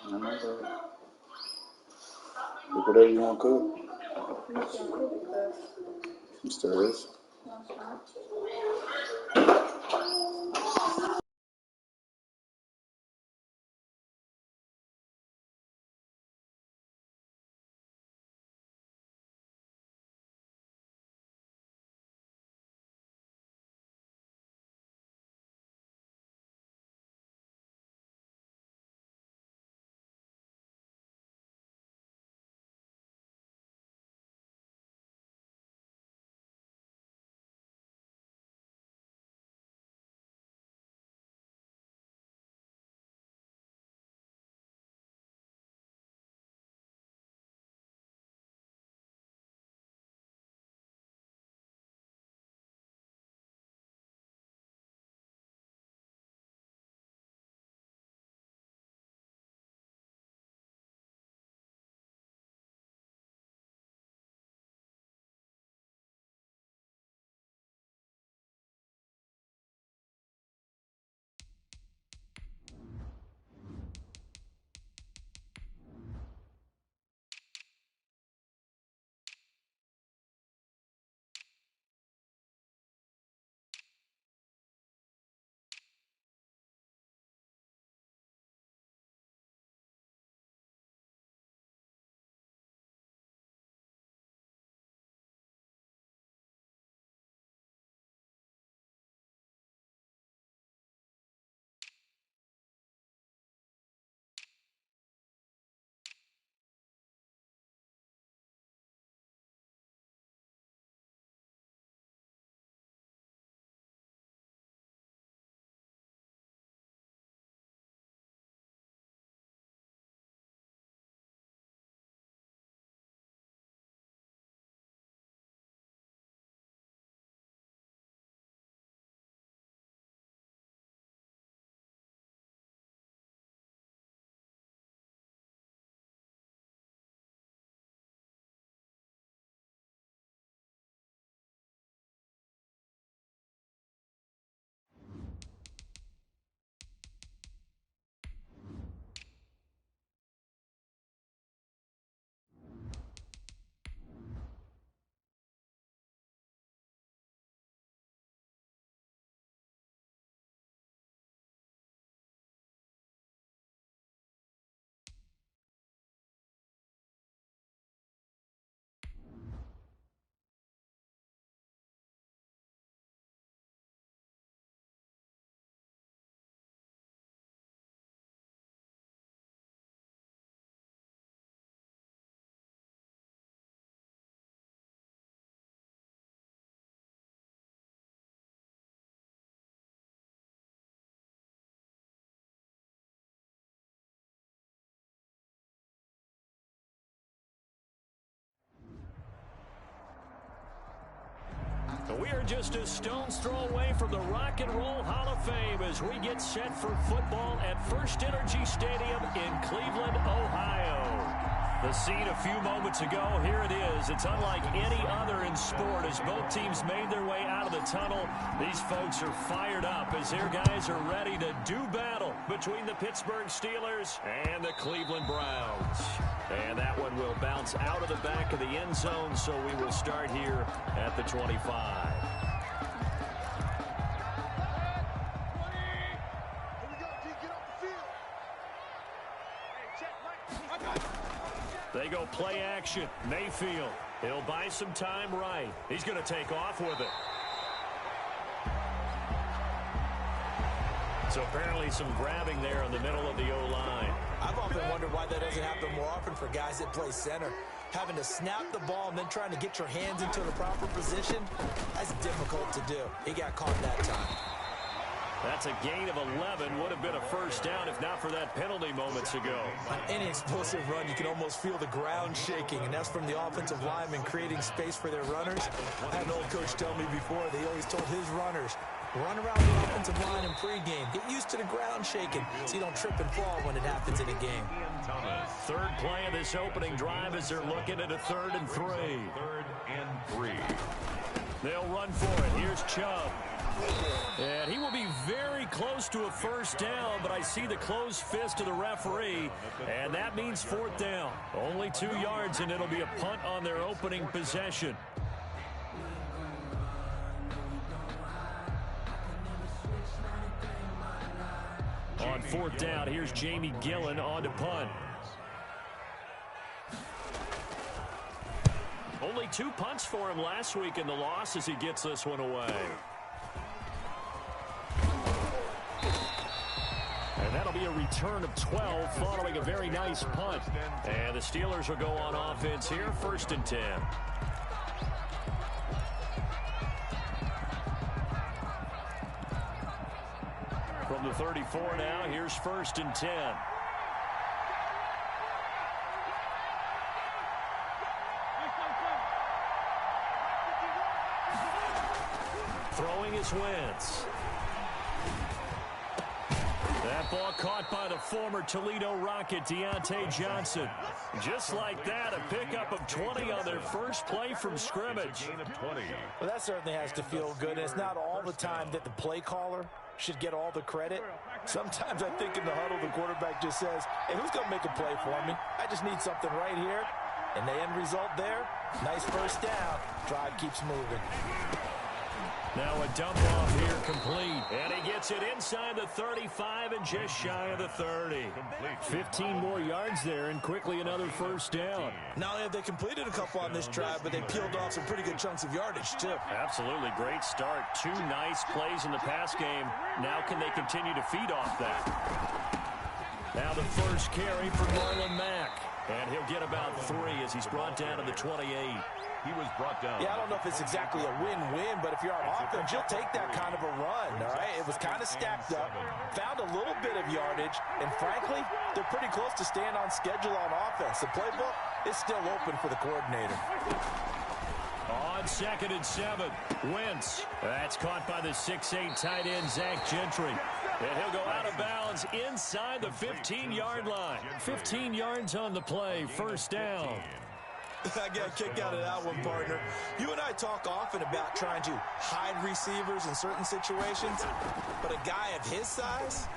I know that. Cook whatever you want to cook. It still is. We are just a stone's throw away from the Rock and Roll Hall of Fame as we get set for football at First Energy Stadium in Cleveland, Ohio. The scene a few moments ago, here it is. It's unlike any other in sport as both teams made their way out of the tunnel. These folks are fired up as their guys are ready to do battle between the Pittsburgh Steelers and the Cleveland Browns. And that one will bounce out of the back of the end zone, so we will start here at the 25. They go play action. Mayfield. He'll buy some time right. He's going to take off with it. So apparently some grabbing there in the middle of the O-line. I've often wondered why that doesn't happen more often for guys that play center. Having to snap the ball and then trying to get your hands into the proper position, that's difficult to do. He got caught that time. That's a gain of 11. Would have been a first down if not for that penalty moments ago. On any explosive run, you can almost feel the ground shaking, and that's from the offensive linemen creating space for their runners. I had an old coach tell me before, they always told his runners, run around the offensive line in pregame. Get used to the ground shaking so you don't trip and fall when it happens in a game. Third play of this opening drive as they're looking at a 3rd and 3. 3rd and 3. They'll run for it. Here's Chubb. And he will be very close to a first down, but I see the closed fist of the referee, and that means fourth down. Only 2 yards, and it'll be a punt on their opening possession. On fourth down, here's Jamie Gillen on to punt. Only 2 punts for him last week in the loss as he gets this one away. And that'll be a return of 12 following a very nice punt. And the Steelers will go on offense here, 1st and 10. From the 34 now, here's 1st and 10. Throwing is Wentz. That ball caught by the former Toledo Rocket, Deontay Johnson. Just like that, a pickup of 20 on their first play from scrimmage. Well, that certainly has to feel good. And it's not all the time that the play caller should get all the credit. Sometimes I think in the huddle, the quarterback just says, hey, who's going to make a play for me? I just need something right here. And the end result there, nice first down. Drive keeps moving. Now a dump off here complete. And he gets it inside the 35 and just shy of the 30. 15 more yards there and quickly another first down. Not only have they completed a couple on this drive, but they peeled off some pretty good chunks of yardage, too. Absolutely. Great start. 2 nice plays in the pass game. Now can they continue to feed off that? Now the first carry for Marlon Mack. And he'll get about 3 as he's brought down to the 28. He was brought down. Yeah, I don't know if it's exactly a win-win, but if you're on offense, you'll take that kind of a run, all right? It was kind of stacked up, found a little bit of yardage, and frankly, they're pretty close to staying on schedule on offense. The playbook is still open for the coordinator. On 2nd and 7, Wentz. That's caught by the 6'8" tight end, Zach Gentry. And he'll go out of bounds inside the 15-yard line. 15 yards on the play, first down. I got kicked out of that one, partner. You and I talk often about trying to hide receivers in certain situations, but a guy of his size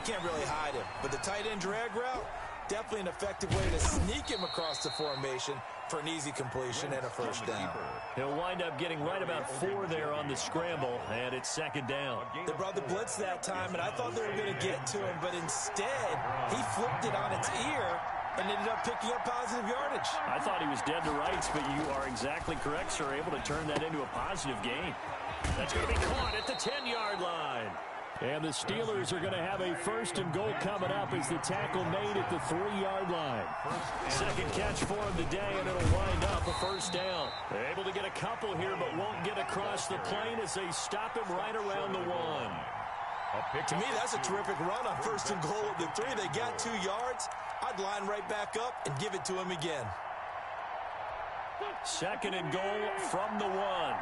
can't really hide him. But the tight end drag route, definitely an effective way to sneak him across the formation for an easy completion and a first down. He'll wind up getting right about 4 there on the scramble, and it's 2nd down. They brought the blitz that time, and I thought they were going to get to him, but instead, he flipped it on its ear and ended up picking up positive yardage. I thought he was dead to rights, but you are exactly correct, sir, able to turn that into a positive gain. That's going to be caught at the 10-yard line. And the Steelers are going to have a 1st and goal coming up as the tackle made at the 3-yard line. Second catch for him today, and it'll wind up a first down. They're able to get a couple here, but won't get across the plane as they stop him right around the 1. To me, that's a terrific run on 1st and goal at the 3. They got 2 yards. I'd line right back up and give it to him again. 2nd and goal from the 1.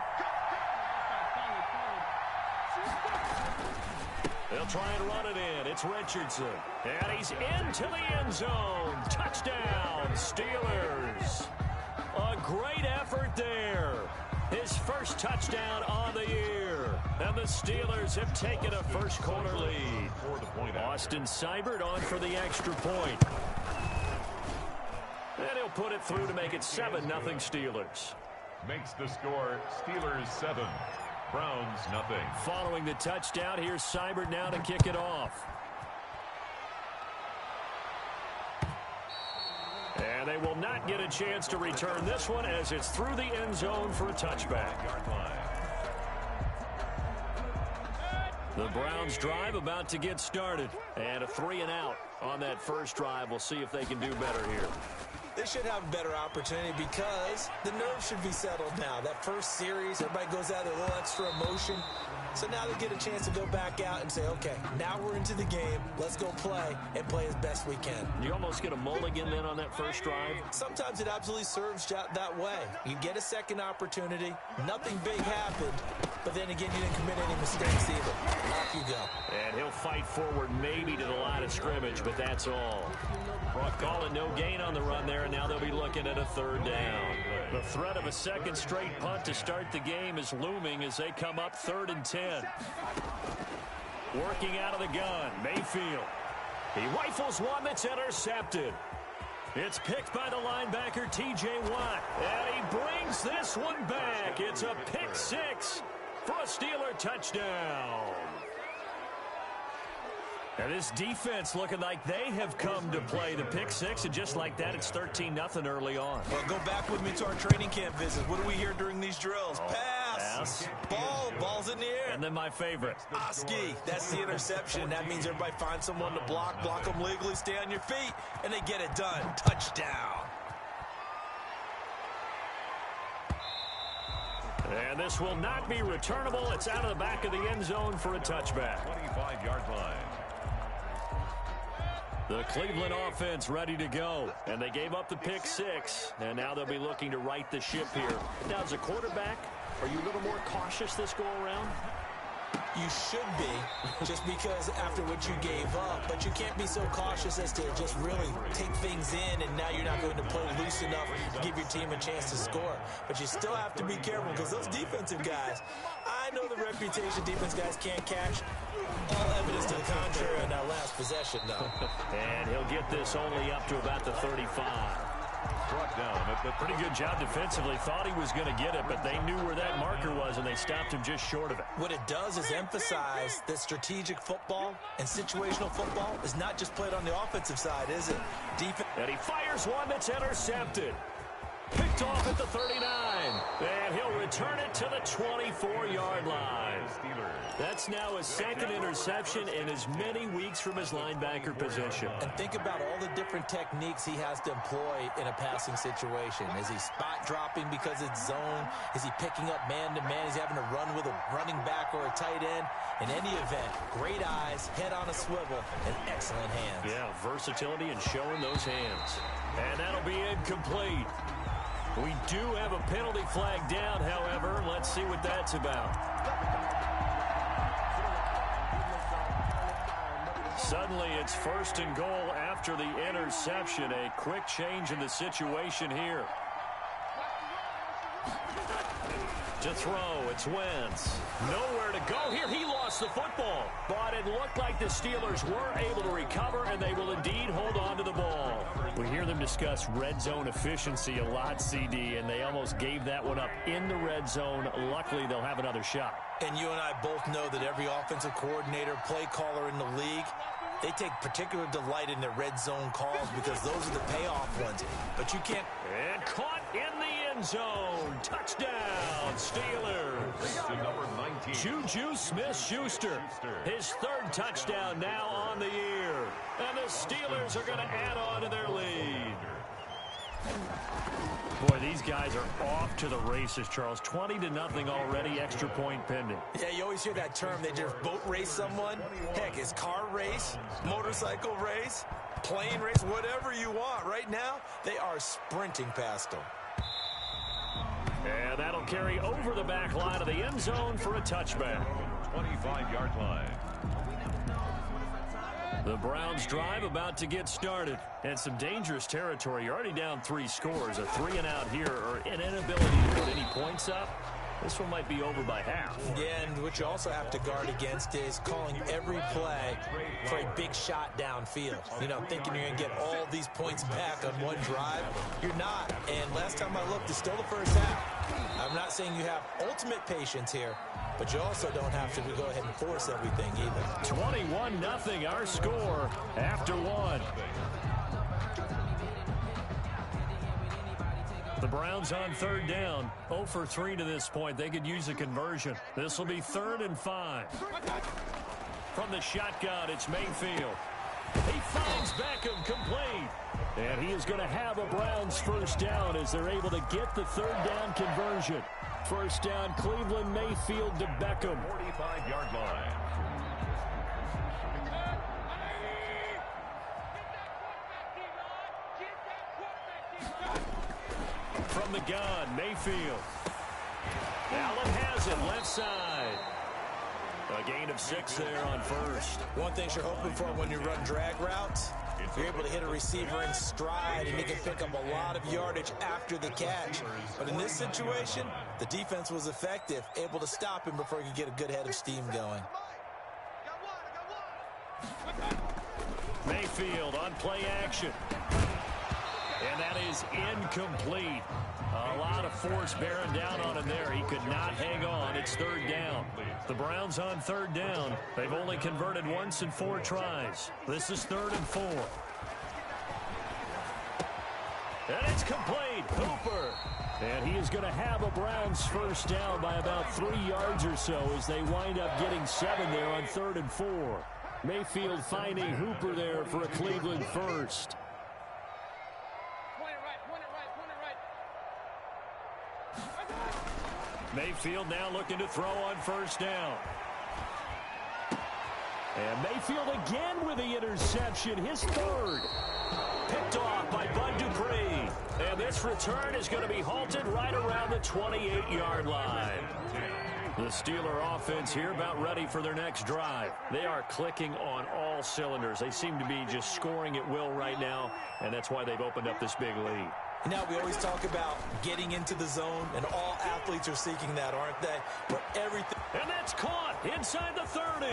They'll try and run it in. It's Richardson. And he's into the end zone. Touchdown, Steelers. A great effort there. His first touchdown on the year. And the Steelers have taken a first quarter lead. Austin Seibert on for the extra point. And he'll put it through to make it 7-0 Steelers. Makes the score Steelers 7, Browns 0. Following the touchdown, here's Seibert now to kick it off. And they will not get a chance to return this one as it's through the end zone for a touchback. The Browns drive about to get started. And a 3-and-out on that first drive. We'll see if they can do better here. They should have a better opportunity because the nerves should be settled now. That first series, everybody goes out with a little extra emotion. So now they get a chance to go back out and say, okay, now we're into the game. Let's go play and play as best we can. You almost get a mulligan then on that first drive? Sometimes it absolutely serves that way. You get a second opportunity. Nothing big happened. But then again, you didn't commit any mistakes either. Off you go. And he'll fight forward maybe to the line of scrimmage, but that's all. Calling no gain on the run there. and now they'll be looking at a third down. The threat of a second straight punt to start the game is looming as they come up 3rd and 10. Working out of the gun, Mayfield. He rifles one that's intercepted. It's picked by the linebacker, T.J. Watt. And he brings this one back. It's a pick six for a Steeler touchdown. And this defense looking like they have come to play the pick six, and just like that, it's 13-0 early on. Well, go back with me to our training camp visit. What do we hear during these drills? Pass. Ball's in the air. And then my favorite. Oski, that's the interception. That means everybody finds someone to block them legally, stay on your feet, and they get it done. Touchdown. And this will not be returnable. It's out of the back of the end zone for a touchback. 25-yard line. The Cleveland offense ready to go. And they gave up the pick six. And now they'll be looking to right the ship here. Now, as a quarterback, are you a little more cautious this go around? You should be, just because after what you gave up. But you can't be so cautious as to just really take things in, and now you're not going to play loose enough to give your team a chance to score. But you still have to be careful, because those defensive guys, I know the reputation defense guys can't catch. All evidence to the contrary in that last possession, though. And he'll get this only up to about the 35. Brought down at the Pretty good job defensively. Thought he was going to get it, but they knew where that marker was, and they stopped him just short of it. What it does is emphasize that strategic football and situational football is not just played on the offensive side, is it? And he fires one that's intercepted. Picked off at the 39. And he'll return it to the 24-yard line. That's now his second interception in as many weeks from his linebacker position. And think about all the different techniques he has to employ in a passing situation. Is he spot dropping because it's zone? Is he picking up man-to-man? Is he having to run with a running back or a tight end? In any event, great eyes, head on a swivel, and excellent hands. Yeah, versatility and showing those hands. And that'll be incomplete. We do have a penalty flag down, however. Let's see what that's about. Suddenly, it's 1st and goal after the interception. A quick change in the situation here. To throw, it's Wentz. Nowhere to go here. He lost the football. But it looked like the Steelers were able to recover, and they will indeed hold on to the ball. We hear them discuss red zone efficiency a lot, CD, and they almost gave that one up in the red zone. Luckily, they'll have another shot. And you and I both know that every offensive coordinator, play caller in the league, they take particular delight in their red zone calls because those are the payoff ones. But you can't... And caught in the end zone. Touchdown, Steelers. number 19. Juju Smith-Schuster, his 3rd touchdown now on the year. And the Steelers are going to add on to their lead. Boy, these guys are off to the races, Charles. 20-0 already, extra point pending. Yeah, you always hear that term. They just boat race someone. Heck, it's car race, motorcycle race, plane race, whatever you want. Right now, they are sprinting past them. And that'll carry over the back line of the end zone for a touchback. 25-yard line. The Browns drive about to get started. And some dangerous territory. You're already down 3 scores. A 3-and-out here, or an inability to put any points up. This one might be over by half. Yeah, and what you also have to guard against is calling every play for a big shot downfield. You know, thinking you're going to get all these points back on one drive. You're not. And last time I looked, it's still the first half. I'm not saying you have ultimate patience here, but you also don't have to go ahead and force everything either. 21-0 our score after 1. The Browns on 3rd down. 0 for 3 to this point. They could use a conversion. This will be 3rd and 5. From the shotgun, it's Mayfield. He finds Beckham complete. And he is going to have a Browns first down as they're able to get the 3rd down conversion. First down, Cleveland, Mayfield to Beckham. 45-yard line. From the gun, Mayfield. Allen has it, left side. A gain of 6 there on first. One thing you're hoping for when you run drag routes You're able to hit a receiver in stride, and he can pick up a lot of yardage after the catch. But in this situation, the defense was effective, able to stop him before he could get a good head of steam going. Mayfield on play action. And that is incomplete. A lot of force bearing down on him there. He could not hang on. It's third down. The Browns on third down. They've only converted once in 4 tries. This is 3rd and 4. And it's complete. Hooper. And he is going to have a Browns first down by about 3 yards or so as they wind up getting 7 there on 3rd and 4. Mayfield finding Hooper there for a Cleveland first. Mayfield now looking to throw on first down. And Mayfield again with the interception, his 3rd. Picked off by Bud Dupree. And this return is going to be halted right around the 28-yard line. The Steeler offense here about ready for their next drive. They are clicking on all cylinders. They seem to be just scoring at will right now, and that's why they've opened up this big lead. Now, we always talk about getting into the zone, and all athletes are seeking that, aren't they? But everything. And that's caught inside the 30.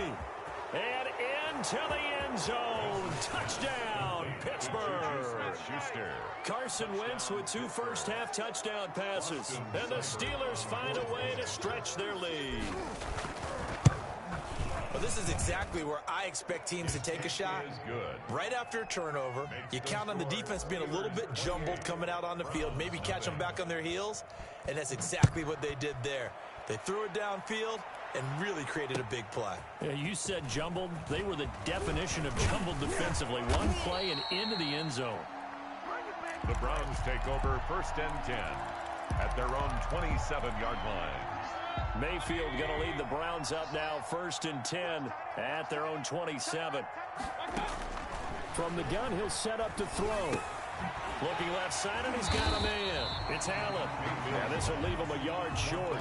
And into the end zone. Touchdown, Pittsburgh. Schuster. Carson Wentz with 2 first-half touchdown passes. And the Steelers find a way to stretch their lead. Well, this is exactly where I expect teams to take a shot. Right after a turnover, you count on the defense being a little bit jumbled coming out on the field, maybe catch them back on their heels, and that's exactly what they did there. They threw it downfield and really created a big play. Yeah, you said jumbled. They were the definition of jumbled defensively. One play and into the end zone. The Browns take over 1st and 10 at their own 27-yard line. Mayfield going to lead the Browns up now 1st and 10 at their own 27. From the gun, he'll set up to throw. Looking left side, and he's got a man. It's Allen. And this will leave him a yard short.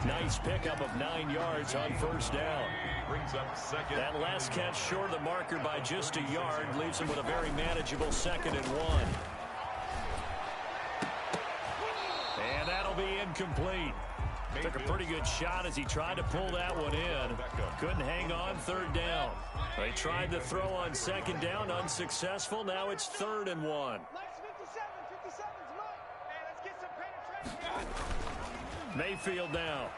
Nice pickup of 9 yards on first down. Brings up 2nd. That last catch short of the marker by just a yard leaves him with a very manageable 2nd and 1. And that'll be incomplete. Took a pretty good shot as he tried to pull that one in. Couldn't hang on 3rd down. They tried to throw on 2nd down, unsuccessful. Now it's 3rd and 1. Mayfield now.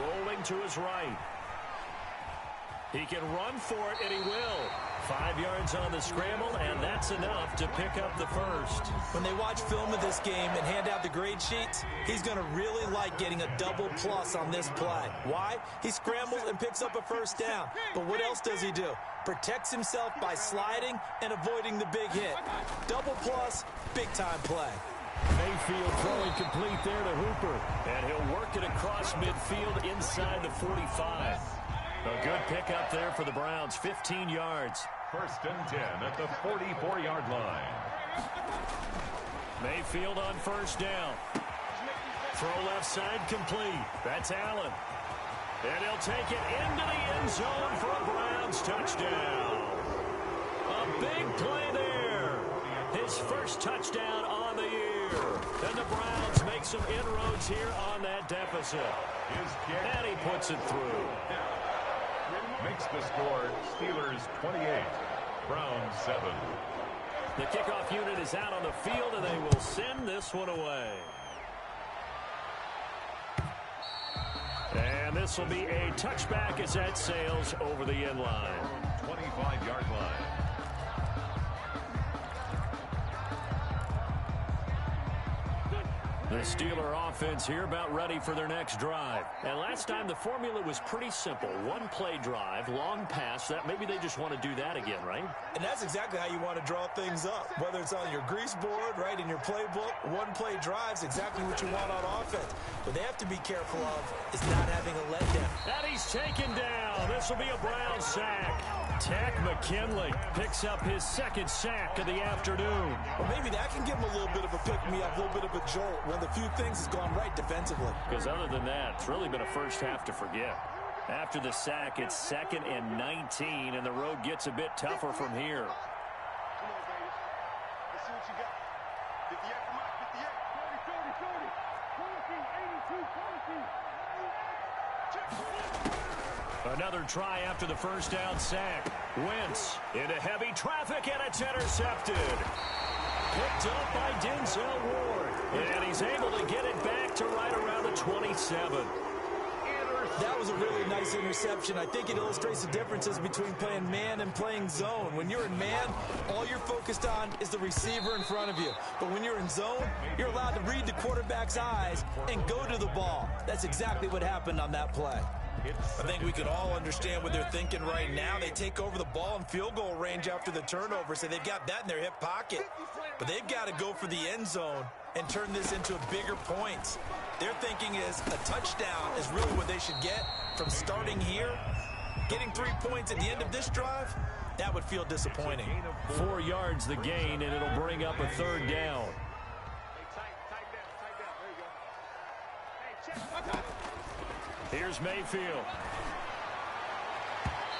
Rolling to his right. He can run for it, and he will. 5 yards on the scramble, and that's enough to pick up the first. When they watch film of this game and hand out the grade sheets, he's going to really like getting a double plus on this play. Why? He scrambles and picks up a first down. But what else does he do? Protects himself by sliding and avoiding the big hit. Double plus, big-time play. Mayfield throwing complete there to Hooper. And he'll work it across midfield inside the 45. A good pickup there for the Browns, 15 yards. 1st and 10 at the 44-yard line. Mayfield on first down. Throw left side complete. That's Allen. And he'll take it into the end zone for a Browns touchdown. A big play there. His first touchdown on the year. And the Browns make some inroads here on that deficit. And he puts it through. Makes the score Steelers 28, Browns 7. The kickoff unit is out on the field, and they will send this one away. And this will be a touchback as that sails over the end line. 25-yard line. The Steeler offense here about ready for their next drive. And last time the formula was pretty simple. One play drive, long pass. That maybe they just want to do that again, right? And that's exactly how you want to draw things up. Whether it's on your grease board, right, in your playbook, one play drive's exactly what you want on offense. What they have to be careful of is not having a letdown. And he's taken down. This will be a Brown sack. Takk McKinley picks up his 2nd sack of the afternoon. Well, maybe that can give him a little bit of a pick-me-up, a little bit of a jolt when the few things has gone right defensively. Because other than that, it's really been a first half to forget. After the sack, it's 2nd and 19, and the road gets a bit tougher from here. what you got. 58 for Mike, 58. 40, 80, 2, 40. Another try after the first down sack. Wentz into heavy traffic, and it's intercepted. Picked up by Denzel Ward. And he's able to get it back to right around the 27. That was a really nice interception. I think it illustrates the differences between playing man and playing zone. When you're in man, all you're focused on is the receiver in front of you. But when you're in zone, you're allowed to read the quarterback's eyes and go to the ball. That's exactly what happened on that play. I think we can all understand what they're thinking right now. They take over the ball in field goal range after the turnover, so they've got that in their hip pocket. But they've got to go for the end zone and turn this into a bigger points. Their thinking is a touchdown is really what they should get from starting here. Getting 3 points at the end of this drive, that would feel disappointing. 4 yards the gain, and it'll bring up a third down. Here's Mayfield.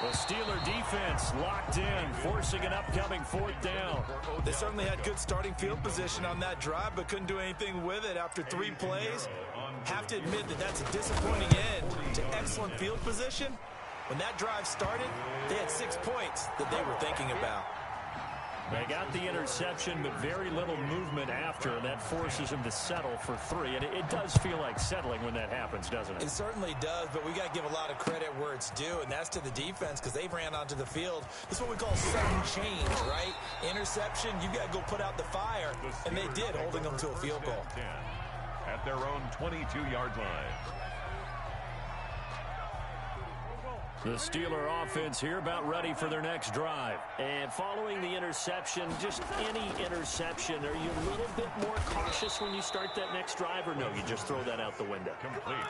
The Steeler defense locked in, forcing an upcoming fourth down. They certainly had good starting field position on that drive, but couldn't do anything with it after 3 plays. Have to admit that that's a disappointing end to excellent field position. When that drive started, they had 6 points that they were thinking about. They got the interception, but very little movement after, and that forces them to settle for 3. And it does feel like settling when that happens, doesn't it? It certainly does, but we got to give a lot of credit where it's due, and that's to the defense because they ran onto the field. This is what we call sudden change, right? Interception, you got to go put out the fire, and they did, holding them to a field goal. At their own 22-yard line. The Steeler offense here about ready for their next drive. And following the interception, just any interception, are you a little bit more cautious when you start that next drive, or no, you just throw that out the window?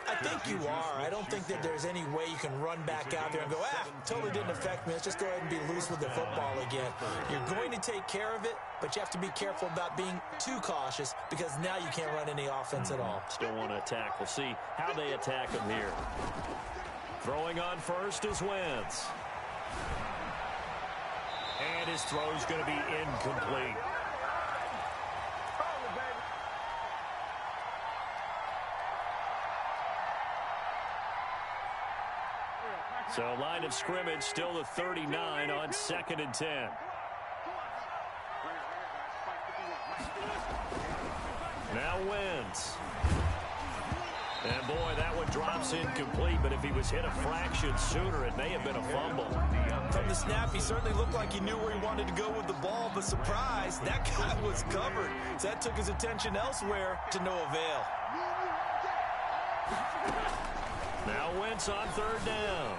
I think you are. I don't think that there's any way you can run back out there and go, totally didn't affect me. Let's just go ahead and be loose with the football again. You're going to take care of it, but you have to be careful about being too cautious because now you can't run any offense at all. Still want to attack. We'll see how they attack them here. Throwing on first is Wentz. And his throw's going to be incomplete. So line of scrimmage still the 39 on 2nd and 10. Now Wentz. And boy, that one drops incomplete, but if he was hit a fraction sooner, it may have been a fumble. From the snap, he certainly looked like he knew where he wanted to go with the ball, but surprise, that guy was covered. So that took his attention elsewhere to no avail. Now Wentz on 3rd down.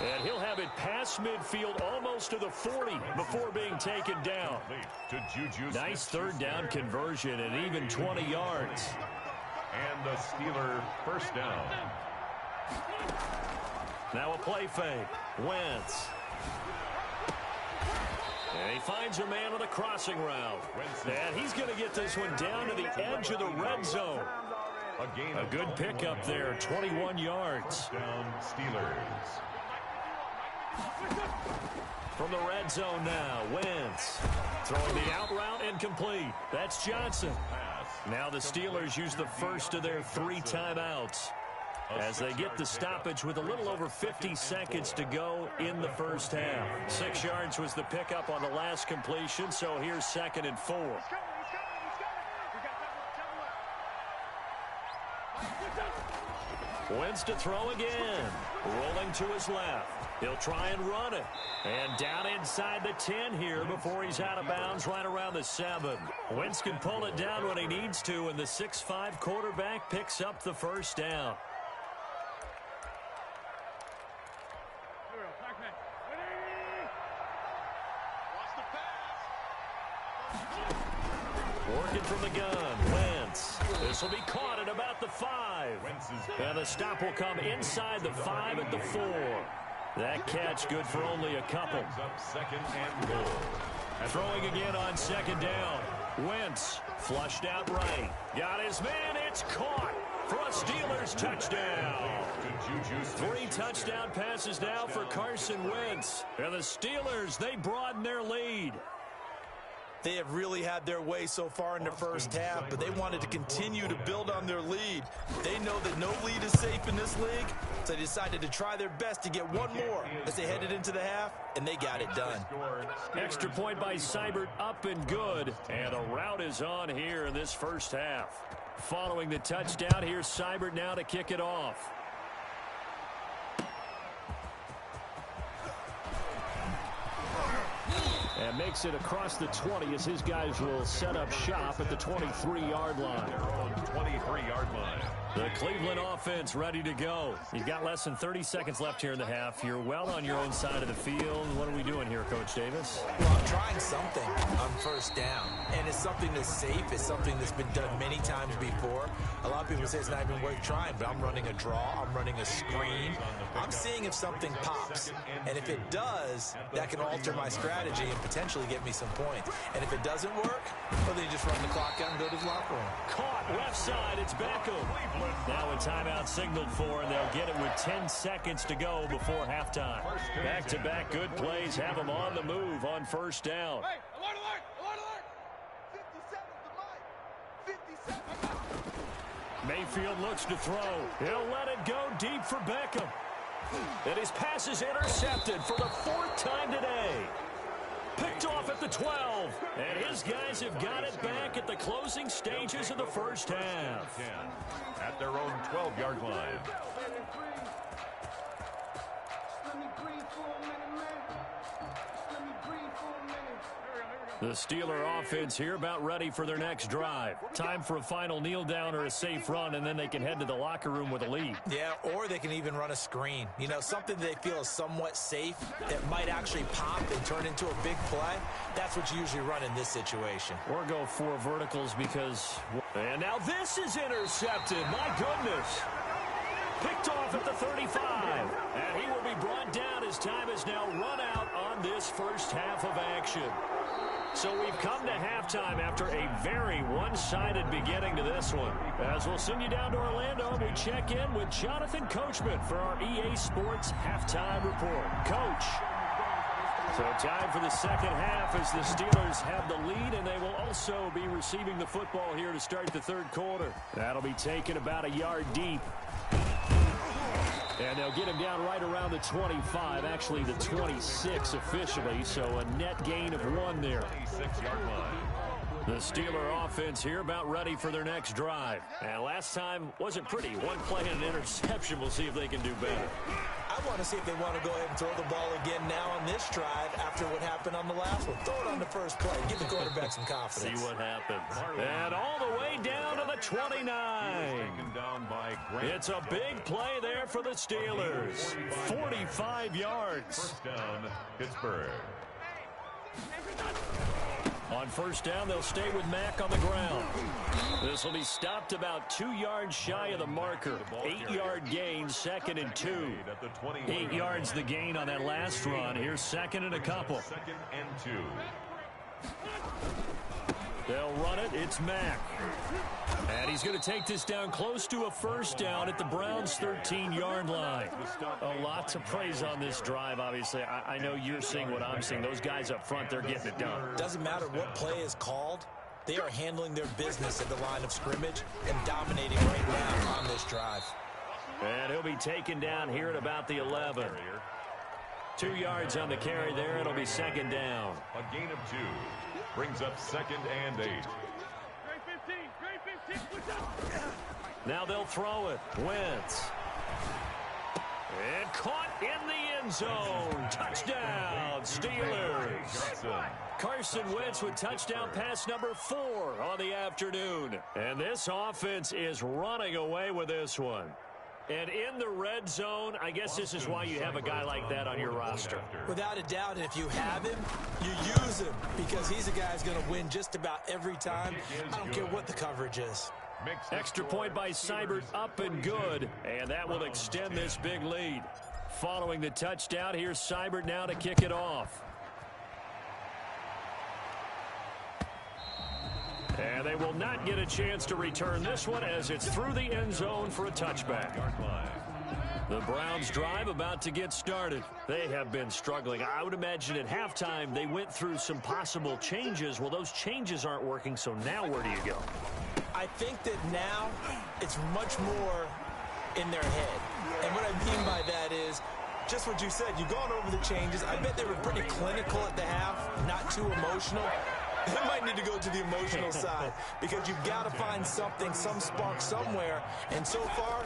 And he'll have it past midfield almost to the 40 before being taken down. Nice 3rd down conversion and even 20 yards. And the Steeler first down. Now a play fake. Wentz. And he finds a man on the crossing route. And he's going to get this one down to the edge of the red zone. A good pickup there, 21 yards. Down Steelers. From the red zone now, Wentz. Throwing the out route incomplete. That's Johnson. Now the Steelers use the first of their 3 timeouts as they get the stoppage with a little over 50 seconds to go in the first half. 6 yards was the pickup on the last completion, so here's 2nd and 4. Wentz to throw again. Rolling to his left. He'll try and run it. And down inside the 10 here before he's out of bounds right around the 7. Wentz can pull it down when he needs to, and the 6'5" quarterback picks up the first down. Working from the gun, Wentz. This will be caught at about the 5. And the stop will come inside the 5 at the 4. That catch good for only a couple. Up 2nd and goal. Throwing again on 2nd down. Wentz flushed out right. Got his man. It's caught for a Steelers touchdown. 3 touchdown passes now for Carson Wentz. And the Steelers, they broaden their lead. They have really had their way so far in the first half, but they wanted to continue to build on their lead. They know that no lead is safe in this league, so they decided to try their best to get one more as they headed into the half, and they got it done. Extra point by Seibert, up and good. And the rout is on here in this first half. Following the touchdown, here's Seibert now to kick it off. And makes it across the 20 as his guys will set up shop at the 23-yard line. Their own 23-yard line. The Cleveland offense ready to go. You've got less than 30 seconds left here in the half. You're well on your own side of the field. What are we doing here, Coach Davis? Well, I'm trying something on first down, and it's something that's safe. It's something that's been done many times before. A lot of people say it's not even worth trying, but I'm running a draw. I'm running a screen. I'm seeing if something pops, and if it does, that can alter my strategy and potentially get me some points. And if it doesn't work, well, then you just run the clock out and go to the locker room. Caught left side. It's Beckham. Now a timeout signaled for, and they'll get it with 10 seconds to go before halftime. Back-to-back good plays have them on the move on first down. Hey, alert, alert, alert, alert! 57 to Mike. 57. Mayfield looks to throw. He'll let it go deep for Beckham. And his pass is intercepted for the 4th time today. Picked off at the 12. And his guys have got it back at the closing stages of the first half. At their own 12-yard line. The Steeler offense here about ready for their next drive. Time for a final kneel down or a safe run, and then they can head to the locker room with a lead. Yeah, or they can even run a screen. You know, something they feel is somewhat safe that might actually pop and turn into a big play. That's what you usually run in this situation. Or go 4 verticals because... And now this is intercepted. My goodness. Picked off at the 35. And he will be brought down as time is now run out on this first half of action. So we've come to halftime after a very one-sided beginning to this one. As we'll send you down to Orlando, we check in with Jonathan Coachman for our EA Sports Halftime Report. Coach. So time for the second half as the Steelers have the lead, and they will also be receiving the football here to start the third quarter. That'll be taken about a yard deep. And they'll get him down right around the 25, actually the 26 officially, so a net gain of 1 there. 26-yard line. The Steeler offense here about ready for their next drive. And last time wasn't pretty. 1 play and an interception. We'll see if they can do better. I want to see if they want to go ahead and throw the ball again now on this drive after what happened on the last one. Throw it on the first play. Give the quarterback some confidence. See what happens. And all the way down to the 29. Taken down by Grant. It's a big play there for the Steelers. 45 yards. First down, Pittsburgh. On first down, they'll stay with Mack on the ground. This will be stopped about 2 yards shy of the marker. 8-yard gain, 2nd and 2. 8 yards the gain on that last run. Here's 2nd and a couple. 2nd and 2. They'll run it. It's Mack. And he's going to take this down close to a first down at the Browns' 13-yard line. A lot to praise on this drive, obviously. I know you're seeing what I'm seeing. Those guys up front, they're getting it done. Doesn't matter what play is called. They are handling their business at the line of scrimmage and dominating right now on this drive. And he'll be taken down here at about the 11. 2 yards on the carry there. It'll be 2nd down. A gain of 2. Brings up 2nd and 8. Now they'll throw it. Wentz. And caught in the end zone. Touchdown, Steelers. Carson Wentz with touchdown pass number 4 on the afternoon. And this offense is running away with this one. And in the red zone, I guess this is why you have a guy like that on your roster. Without a doubt, and if you have him, you use him because he's a guy who's going to win just about every time. I don't care what the coverage is. Extra point by Seibert, up and good. And that will extend this big lead. Following the touchdown, here's Seibert now to kick it off. And they will not get a chance to return this one as it's through the end zone for a touchback. The Browns drive about to get started. They have been struggling. I would imagine at halftime they went through some possible changes. Well, those changes aren't working, so now where do you go? I think that now it's much more in their head. And what I mean by that is just what you said. You've gone over the changes. I bet they were pretty clinical at the half, not too emotional. They might need to go to the emotional side because you've got to find something, some spark somewhere. And so far,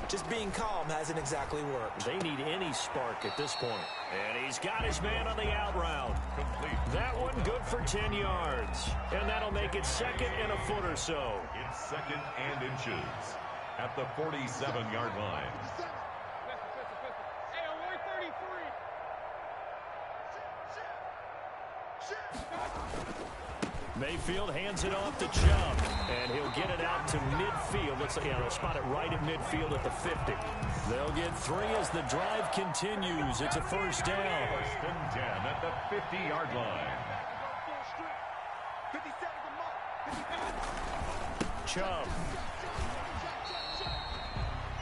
just being calm hasn't exactly worked. They need any spark at this point. And he's got his man on the out route. Complete. That one good for 10 yards. And that'll make it second and a foot or so. It's second and inches at the 47-yard line. Hey, alert 33. Mayfield hands it off to Chubb, and he'll get it out to midfield. Looks like they'll spot it right at midfield at the 50. They'll get 3 as the drive continues. It's a first down. First and 10 at the 50-yard line. Chubb.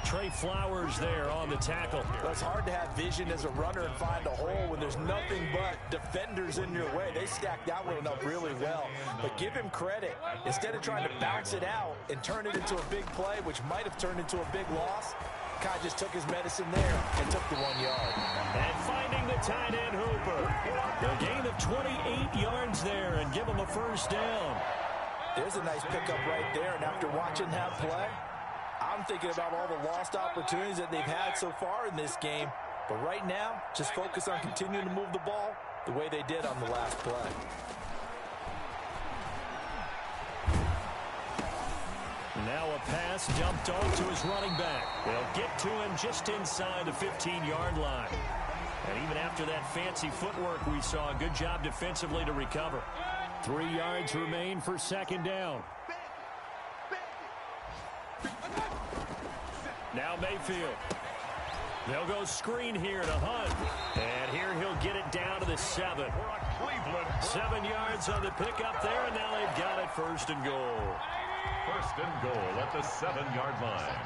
Trey Flowers there on the tackle. Well, it's hard to have vision as a runner and find a hole when there's nothing but defenders in your way. They stacked that one up really well. But give him credit. Instead of trying to bounce it out and turn it into a big play, which might have turned into a big loss, Kai just took his medicine there and took the 1 yard. And finding the tight end Hooper. A gain of 28 yards there and give him a first down. There's a nice pickup right there. And after watching that play, I'm thinking about all the lost opportunities that they've had so far in this game. But right now, just focus on continuing to move the ball the way they did on the last play. Now a pass dumped off to his running back. They'll get to him just inside the 15-yard line. And even after that fancy footwork we saw, a good job defensively to recover. 3 yards remain for second down. Now Mayfield. They'll go screen here to Hunt. And here he'll get it down to the 7. 7 yards on the pickup there, and now they've got it first and goal. First and goal at the 7-yard line.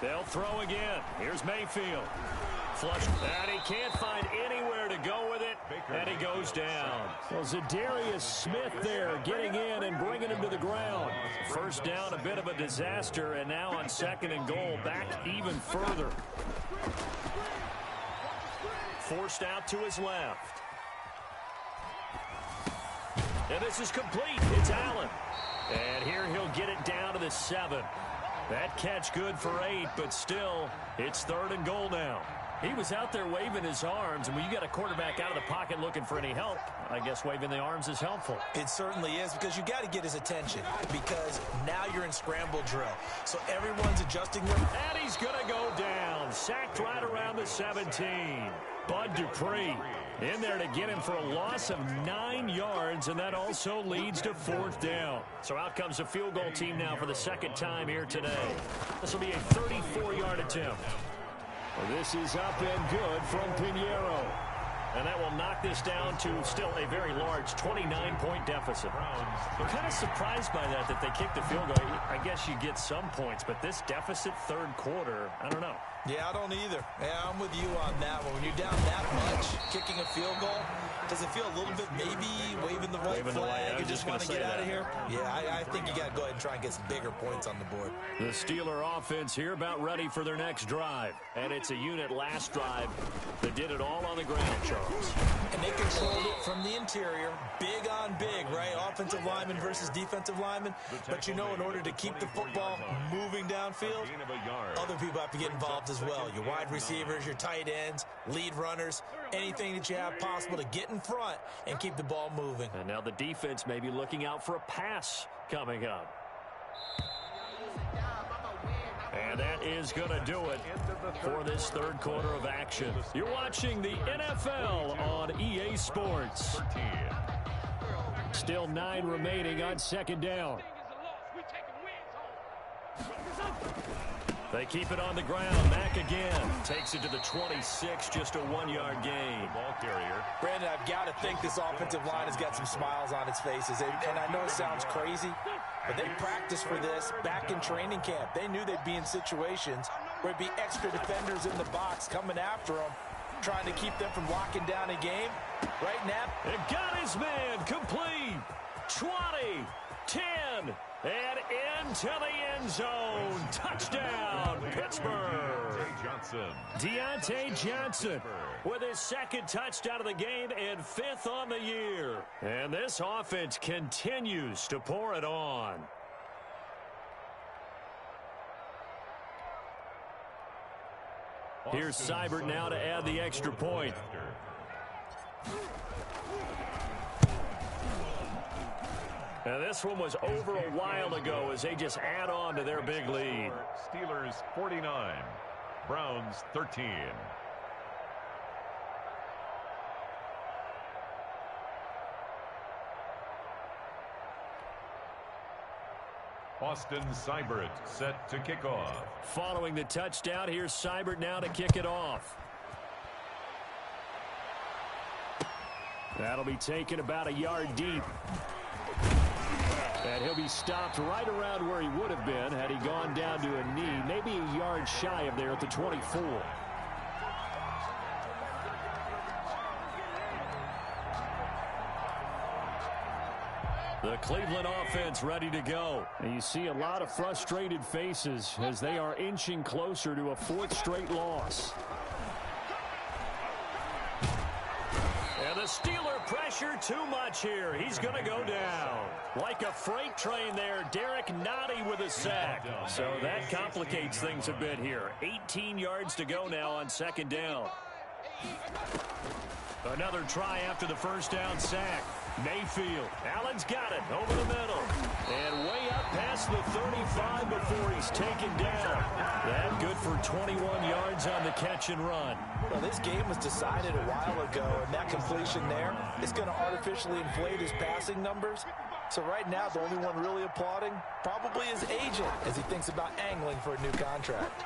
They'll throw again. Here's Mayfield. Flush, and he can't find anywhere to go with it, and he goes down. Well, Zadarius Smith there getting in and bringing him to the ground. First down, a bit of a disaster, and now on second and goal, back even further. Forced out to his left. And this is complete. It's Allen. And here he'll get it down to the 7. That catch good for 8, but still, it's third and goal now. He was out there waving his arms, and when you got a quarterback out of the pocket looking for any help, I guess waving the arms is helpful. It certainly is, because you got to get his attention, because now you're in scramble drill. So everyone's adjusting them. And he's going to go down. Sacked right around the 17. Bud Dupree in there to get him for a loss of 9 yards, and that also leads to fourth down. So out comes a field goal team now for the second time here today. This will be a 34-yard attempt. Well, this is up and good from Pinheiro. And that will knock this down to still a very large 29-point deficit. I'm kind of surprised by that they kicked the field goal. I guess you get some points, but this deficit third quarter, I don't know. Yeah, I don't either. Yeah, I'm with you on that one. When you're down that much, kicking a field goal, does it feel a little bit maybe waving the right flag? You just want to get out of here? Yeah, I think you got to go ahead and try and get some bigger points on the board. The Steeler offense here about ready for their next drive. And it's a unit last drive that did it all on the ground, Charles. And they controlled it from the interior. Big on big, right? Offensive lineman versus defensive lineman. But you know, in order to keep the football moving downfield, other people have to get involved as well. Your wide receivers, your tight ends, lead runners, anything that you have possible to get in front and keep the ball moving. And now the defense may be looking out for a pass coming up. And that is going to do it for this third quarter of action. You're watching the NFL on EA Sports. Still 9 remaining on second down. They keep it on the ground. Mack again. Takes it to the 26, just a 1-yard gain. Ball carrier. Brandon, I've got to think this offensive line has got some smiles on its faces. And I know it sounds crazy, but they practiced for this back in training camp. They knew they'd be in situations where it'd be extra defenders in the box coming after them, trying to keep them from locking down a game. Right now, it got his man complete. 20, 10, and into the end zone. Touchdown, Pittsburgh. Deontay Johnson with his second touchdown of the game and 5th on the year. And this offense continues to pour it on. Here's Seibert now to add the extra point. Now this one was over a while ago as they just add on to their big lead. Steelers 49, Browns 13. Austin Seibert set to kick off. Following the touchdown, here's Seibert now to kick it off. That'll be taken about a yard deep. And he'll be stopped right around where he would have been had he gone down to a knee, maybe a yard shy of there at the 24. The Cleveland offense ready to go. And you see a lot of frustrated faces as they are inching closer to a 4th straight loss. And the Steeler pressure too much here. He's going to go down. Like a freight train there, Derek Nottie with a sack. So that complicates things a bit here. 18 yards to go now on 2nd down. Another try after the first down sack. Mayfield. Allen's got it over the middle. And way up past the 35 before he's taken down. That good for 21 yards on the catch and run. Well, this game was decided a while ago, and that completion there is going to artificially inflate his passing numbers. So right now, the only one really applauding probably his agent as he thinks about angling for a new contract.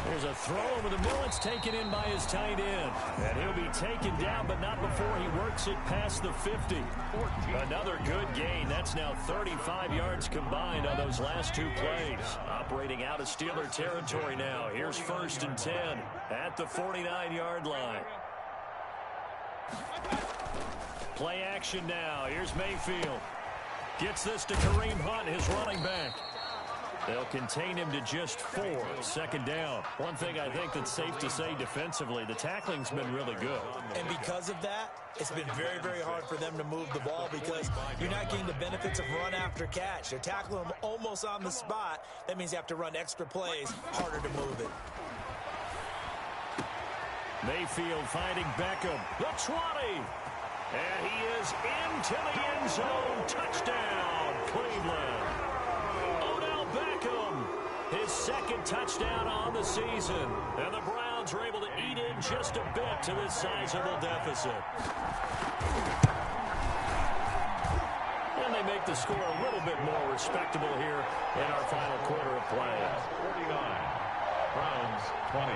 There's a throw over the middle. It's taken in by his tight end. And he'll be taken down, but not before he works it past the 50. Another good gain. That's now 35 yards combined on those last 2 plays. Operating out of Steeler territory now. Here's 1st and 10 at the 49-yard line. Play action now. Here's Mayfield. Gets this to Kareem Hunt, his running back. They'll contain him to just 4. 2nd down. One thing I think that's safe to say defensively, the tackling's been really good. And because of that, it's been very, very hard for them to move the ball because you're not getting the benefits of run after catch. They're tackling them almost on the spot. That means you have to run extra plays, harder to move it. Mayfield finding Beckham. The 20. And he is into the end zone. Touchdown, Cleveland. Odell Beckham, his 2nd touchdown on the season. And the Browns are able to eat in just a bit to this sizable deficit. And they make the score a little bit more respectable here in our final quarter of play. 49, Browns 20.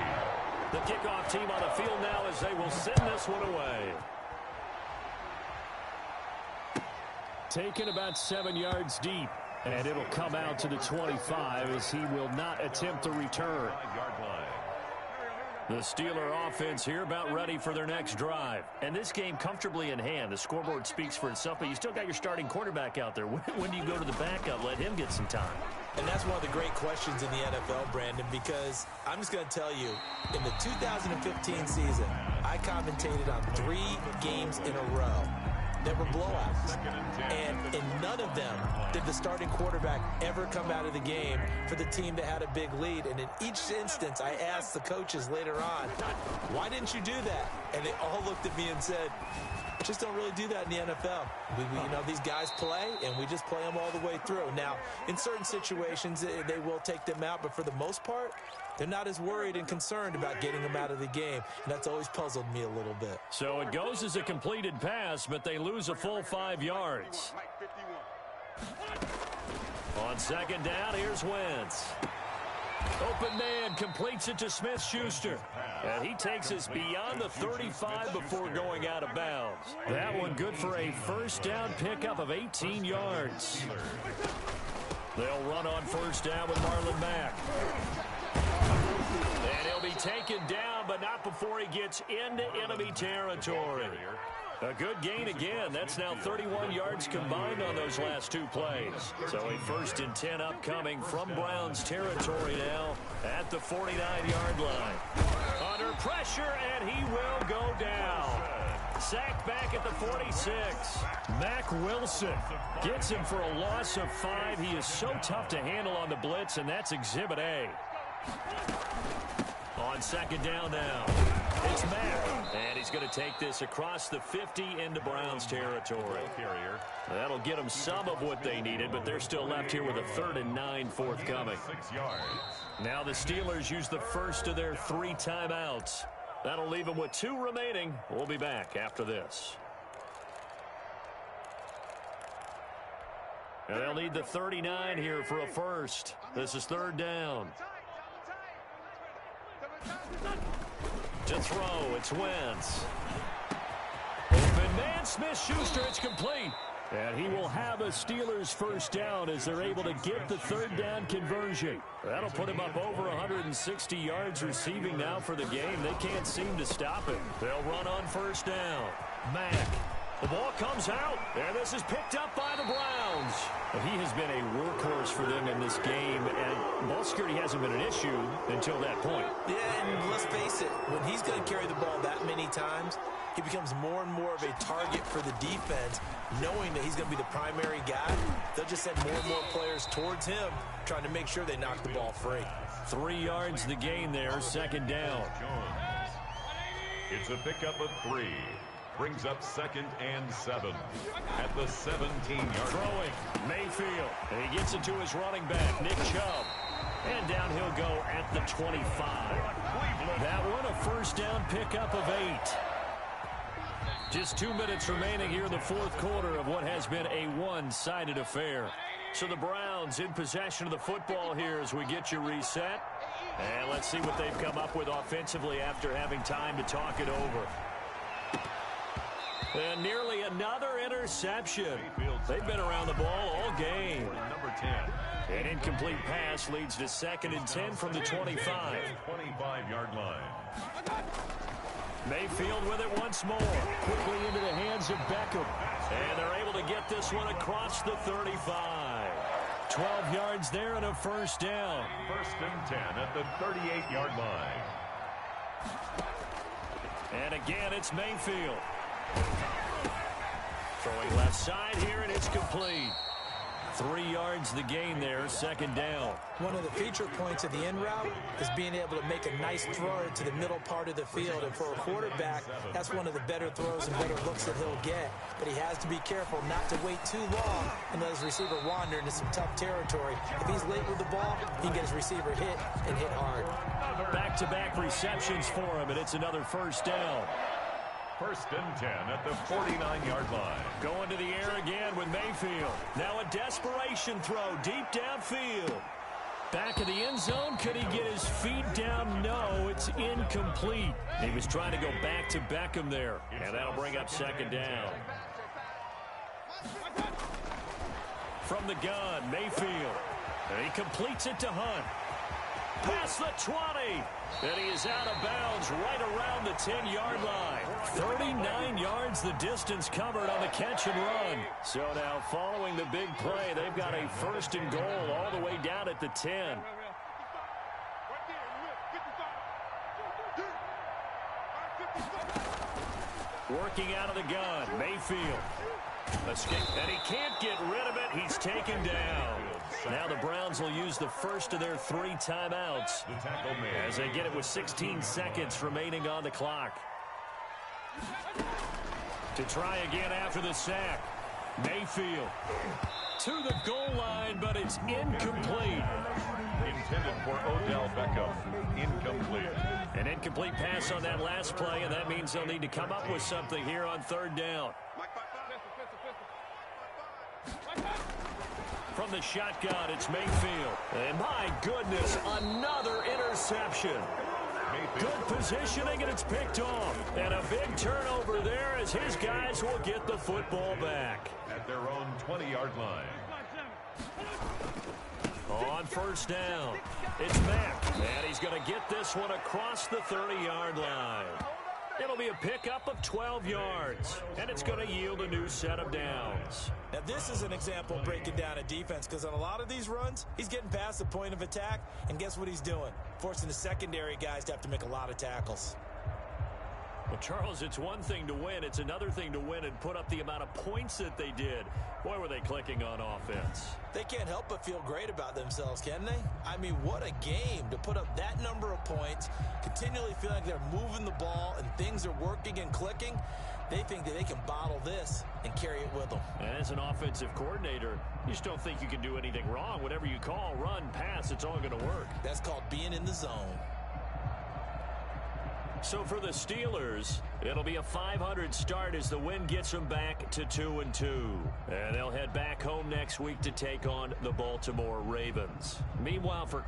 The kickoff team on the field now as they will send this one away. Taken about 7 yards deep, and it'll come out to the 25 as he will not attempt to return. The Steeler offense here about ready for their next drive. And this game comfortably in hand. The scoreboard speaks for itself, but you still got your starting quarterback out there. When do you go to the backup? Let him get some time. And that's one of the great questions in the NFL, Brandon, because I'm just going to tell you, in the 2015 season, I commentated on 3 games in a row that were blowouts. And in none of them did the starting quarterback ever come out of the game for the team that had a big lead. And in each instance, I asked the coaches later on, why didn't you do that? And they all looked at me and said, just don't really do that in the NFL. You know, these guys play, and we just play them all the way through. Now, in certain situations, they will take them out, but for the most part, they're not as worried and concerned about getting them out of the game, and that's always puzzled me a little bit. So it goes as a completed pass, but they lose a full 5 yards. On 2nd down, here's Wentz. Open man completes it to Smith-Schuster. And he takes us beyond the 35 before going out of bounds. That one good for a first down pickup of 18 yards. They'll run on first down with Marlon Mack. And he'll be taken down, but not before he gets into enemy territory. A good gain again. That's now 31 yards combined on those last two plays. So a 1st and 10 upcoming from Browns territory now at the 49-yard line. Under pressure, and he will go down. Sacked back at the 46. Mack Wilson gets him for a loss of 5. He is so tough to handle on the blitz, and that's Exhibit A. On second down now, it's Mack. And he's going to take this across the 50 into Browns territory. That'll get them some of what they needed, but they're still left here with a 3rd and 9 forthcoming. Now the Steelers use the first of their 3 timeouts. That'll leave them with 2 remaining. We'll be back after this. And they'll need the 39 here for a first. This is 3rd down. To throw, it's Wentz. Open man, Smith-Schuster, it's complete. And he will have a Steelers first down as they're able to get the 3rd down conversion. That'll put him up over 160 yards receiving now for the game. They can't seem to stop him. They'll run on first down. Mack. The ball comes out, and this is picked up by the Browns. He has been a workhorse for them in this game, and ball security hasn't been an issue until that point. Yeah, and let's face it, when he's going to carry the ball that many times, he becomes more and more of a target for the defense, knowing that he's going to be the primary guy. They'll just send more and more players towards him, trying to make sure they knock the ball free. 3 yards the gain there, second down. It's a pickup of 3. Brings up 2nd and 7 at the 17-yard Throwing, Mayfield. And he gets it to his running back, Nick Chubb. And down he'll go at the 25. That one a first down pickup of 8. Just 2 minutes remaining here in the 4th quarter of what has been a one-sided affair. So the Browns in possession of the football here as we get you reset. And let's see what they've come up with offensively after having time to talk it over. And nearly another interception. They've been around the ball all game. Number 10. An incomplete pass leads to 2nd and 10 from the 25. 25-yard line. Mayfield with it once more. Quickly into the hands of Beckham. And they're able to get this one across the 35. 12 yards there and a first down. 1st and 10 at the 38-yard line. And again, it's Mayfield. Throwing left side here, and it's complete. 3 yards the gain there, second down. One of the feature points of the in route is being able to make a nice throw to the middle part of the field. And for a quarterback, that's one of the better throws and better looks that he'll get. But he has to be careful not to wait too long and let his receiver wander into some tough territory. If he's late with the ball, he can get his receiver hit and hit hard. Back-to-back receptions for him, and it's another first down. 1st and 10 at the 49-yard line. Going to the air again with Mayfield. Now a desperation throw deep downfield. Back of the end zone. Could he get his feet down? No, it's incomplete. He was trying to go back to Beckham there. And that'll bring up second down. From the gun, Mayfield. And he completes it to Hunt. Past the 20. And he is out of bounds right around the 10-yard line. 39 yards the distance covered on the catch and run. So now following the big play, they've got a 1st and goal all the way down at the 10. Working out of the gun, Mayfield. Escape, and he can't get rid of it. He's taken down. Now the Browns will use the first of their 3 timeouts as they get it with 16 seconds remaining on the clock. To try again after the sack. Mayfield to the goal line, but it's incomplete. Intended for Odell Beckham. Incomplete. An incomplete pass on that last play, and that means they'll need to come up with something here on 3rd down. From from the shotgun. It's Mayfield. And my goodness, another interception. Good positioning, and it's picked off. And a big turnover there as his guys will get the football back. At their own 20-yard line. On first down, it's Mack. And he's going to get this one across the 30-yard line. It'll be a pickup of 12 yards, and it's going to yield a new set of downs. Now, this is an example of breaking down a defense, because on a lot of these runs, he's getting past the point of attack, and guess what he's doing? Forcing the secondary guys to have to make a lot of tackles. Well, Charles, it's one thing to win. It's another thing to win and put up the amount of points that they did. Boy, were they clicking on offense. They can't help but feel great about themselves, can they? I mean, what a game to put up that number of points, continually feeling like they're moving the ball and things are working and clicking. They think that they can bottle this and carry it with them. And as an offensive coordinator, you just don't think you can do anything wrong. Whatever you call, run, pass, it's all going to work. That's called being in the zone. So for the Steelers, it'll be a .500 start as the win gets them back to 2-2. And they'll head back home next week to take on the Baltimore Ravens. Meanwhile, for